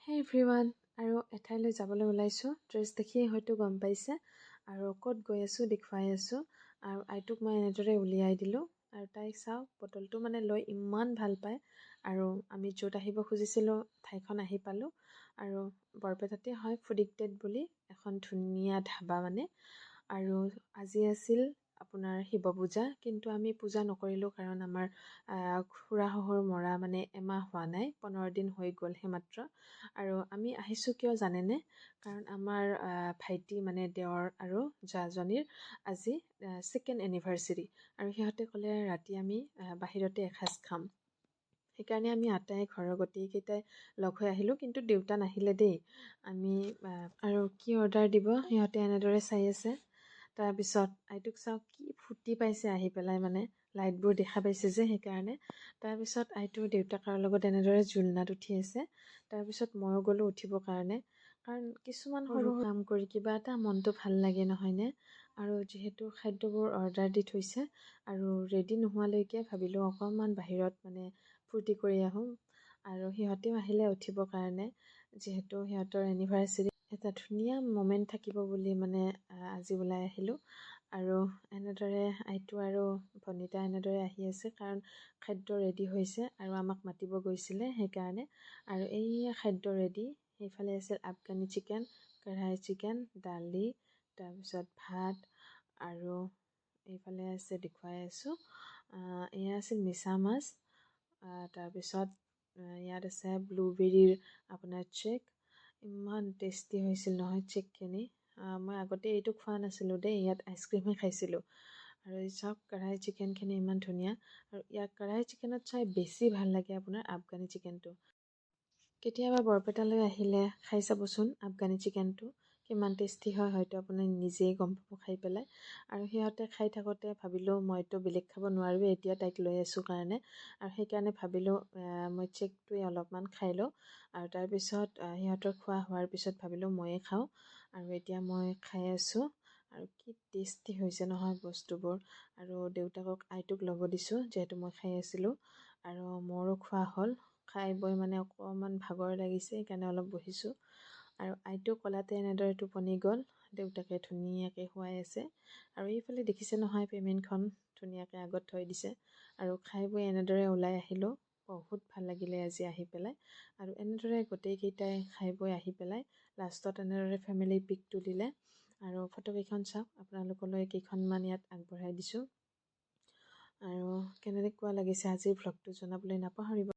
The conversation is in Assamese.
হে এভৰিৱান, আৰু এঠাইলৈ যাবলৈ ওলাইছোঁ। ড্ৰেছ দেখিয়ে হয়তো গম পাইছে, আৰু ক'ত গৈ আছোঁ দেখুৱাই আছোঁ। আৰু আইটোক মই এনেদৰে উলিয়াই দিলোঁ, আৰু তাইক চাওক, বটলটো মানে লৈ ইমান ভাল পায়। আৰু আমি য'ত আহিব খুজিছিলোঁ ঠাইখন আহি পালোঁ, আৰু বৰপেটাতে হয়, ফুডিকটেড বুলি এখন ধুনীয়া ধাবা মানে। আৰু আজি আছিল আপোনাৰ শিৱ পূজা, কিন্তু আমি পূজা নকৰিলোঁ কাৰণ আমাৰ খুৰা শহুৰ মৰা মানে এমাহ হোৱা নাই, 15 দিন হৈ গ'লহে মাত্ৰ। আৰু আমি আহিছোঁ কিয় জানেনে? কাৰণ আমাৰ ভাইটি মানে দেৱৰ আৰু জাজনীৰ আজি ছেকেণ্ড এনিভাৰ্চাৰী, আৰু সিহঁতে ক'লে ৰাতি আমি বাহিৰতে এসাঁজ খাম। সেইকাৰণে আমি আটাই ঘৰৰ গোটেইকেইটাই লগ হৈ আহিলোঁ, কিন্তু দেউতা নাহিলে দেই। আমি আৰু কি অৰ্ডাৰ দিব সিহঁতে এনেদৰে চাই আছে। তাৰপিছত আইটোক চাওক, কি ফূৰ্তি পাইছে আহি পেলাই, মানে লাইটবোৰ দেখা পাইছে যে সেইকাৰণে। তাৰপিছত আইটো দেউতাকৰ লগত এনেদৰে জোলনাত উঠি আছে। তাৰপিছত ময়ো গ'লোঁ উঠিবৰ কাৰণে, কাৰণ কিছুমান সৰু কাম কৰি কিবা এটা মনটো ভাল লাগে নহয়নে? আৰু যিহেতু খাদ্যবোৰ অৰ্ডাৰ দি থৈছে, আৰু ৰেডি নোহোৱালৈকে ভাবিলোঁ অকণমান বাহিৰত মানে ফূৰ্তি কৰি আহোঁ। আৰু সিহঁতেও আহিলে উঠিবৰ কাৰণে, যিহেতু সিহঁতৰ এনিভাৰ্চাৰী এটা ধুনীয়া মমেণ্ট থাকিব বুলি মানে আজি ওলাই আহিলোঁ। আৰু এনেদৰে আইটো আৰু ভনিতা এনেদৰে আহি আছে, কাৰণ খাদ্য ৰেডি হৈছে আৰু আমাক মাতিব গৈছিলে সেইকাৰণে। আৰু এইয়া খাদ্য ৰেডি। সেইফালে আছিল আফগানী চিকেন, কঢ়াই চিকেন, দালি, তাৰপিছত ভাত, আৰু এইফালে আছে দেখুৱাই আছোঁ, এয়া আছিল মিছা মাছ। তাৰপিছত ইয়াত আছে ব্লুবেৰীৰ আপোনাৰ চেক। ইমান টেষ্টি হৈছিল নহয় চেকখিনি। মই আগতে এইটো খোৱা নাছিলোঁ দেই, ইয়াত আইচক্ৰীমহে খাইছিলোঁ। আৰু এই চাওক, কঢ়াই চিকেনখিনি ইমান ধুনীয়া। আৰু ইয়াৰ কঢ়াই চিকেনত চাই বেছি ভাল লাগে আপোনাৰ আফগানী চিকেনটো। কেতিয়াবা বৰপেটালৈ আহিলে খাই চাবচোন আফগানী চিকেনটো, কিমান টেষ্টি হয় হয়তো আপুনি নিজেই গম পাব খাই পেলাই। আৰু সিহঁতে খাই থাকোঁতে ভাবিলোঁ মইতো বেলেগ খাব নোৱাৰোঁ, এতিয়া তাইক লৈ আছোঁ কাৰণে, আৰু সেইকাৰণে ভাবিলোঁ মই চেকটোৱে অলপমান খাই লওঁ। আৰু তাৰপিছত সিহঁতৰ খোৱা হোৱাৰ পিছত ভাবিলোঁ ময়ে খাওঁ, আৰু এতিয়া মই খাই আছোঁ। আৰু কি টেষ্টি হৈছে নহয় বস্তুবোৰ। আৰু দেউতাকক আইটোক ল'ব দিছোঁ, যিহেতু মই খাই আছিলোঁ, আৰু মোৰো খোৱা হ'ল। খাই বৈ মানে অকণমান ভাগৰ লাগিছে, সেইকাৰণে অলপ বহিছোঁ। আৰু আইটো ক'লাতে এনেদৰে টোপনি গ'ল, দেউতাকে ধুনীয়াকৈ শুৱাই আছে। আৰু এইফালে দেখিছে নহয়, পেমেণ্টখন ধুনীয়াকৈ আগত থৈ দিছে। আৰু খাই বৈ এনেদৰে ওলাই আহিলোঁ। বহুত ভাল লাগিলে আজি আহি পেলাই। আৰু এনেদৰে গোটেইকেইটাই খাই বৈ আহি পেলাই লাষ্টত এনেদৰে ফেমিলি পিক তুলিলে। আৰু ফটোকেইখন চাওক, আপোনালোকলৈ কেইখনমান ইয়াত আগবঢ়াই দিছোঁ। আৰু কেনেকুৱা লাগিছে আজিৰ ভ্লগটো জনাবলৈ নাপাহৰিব।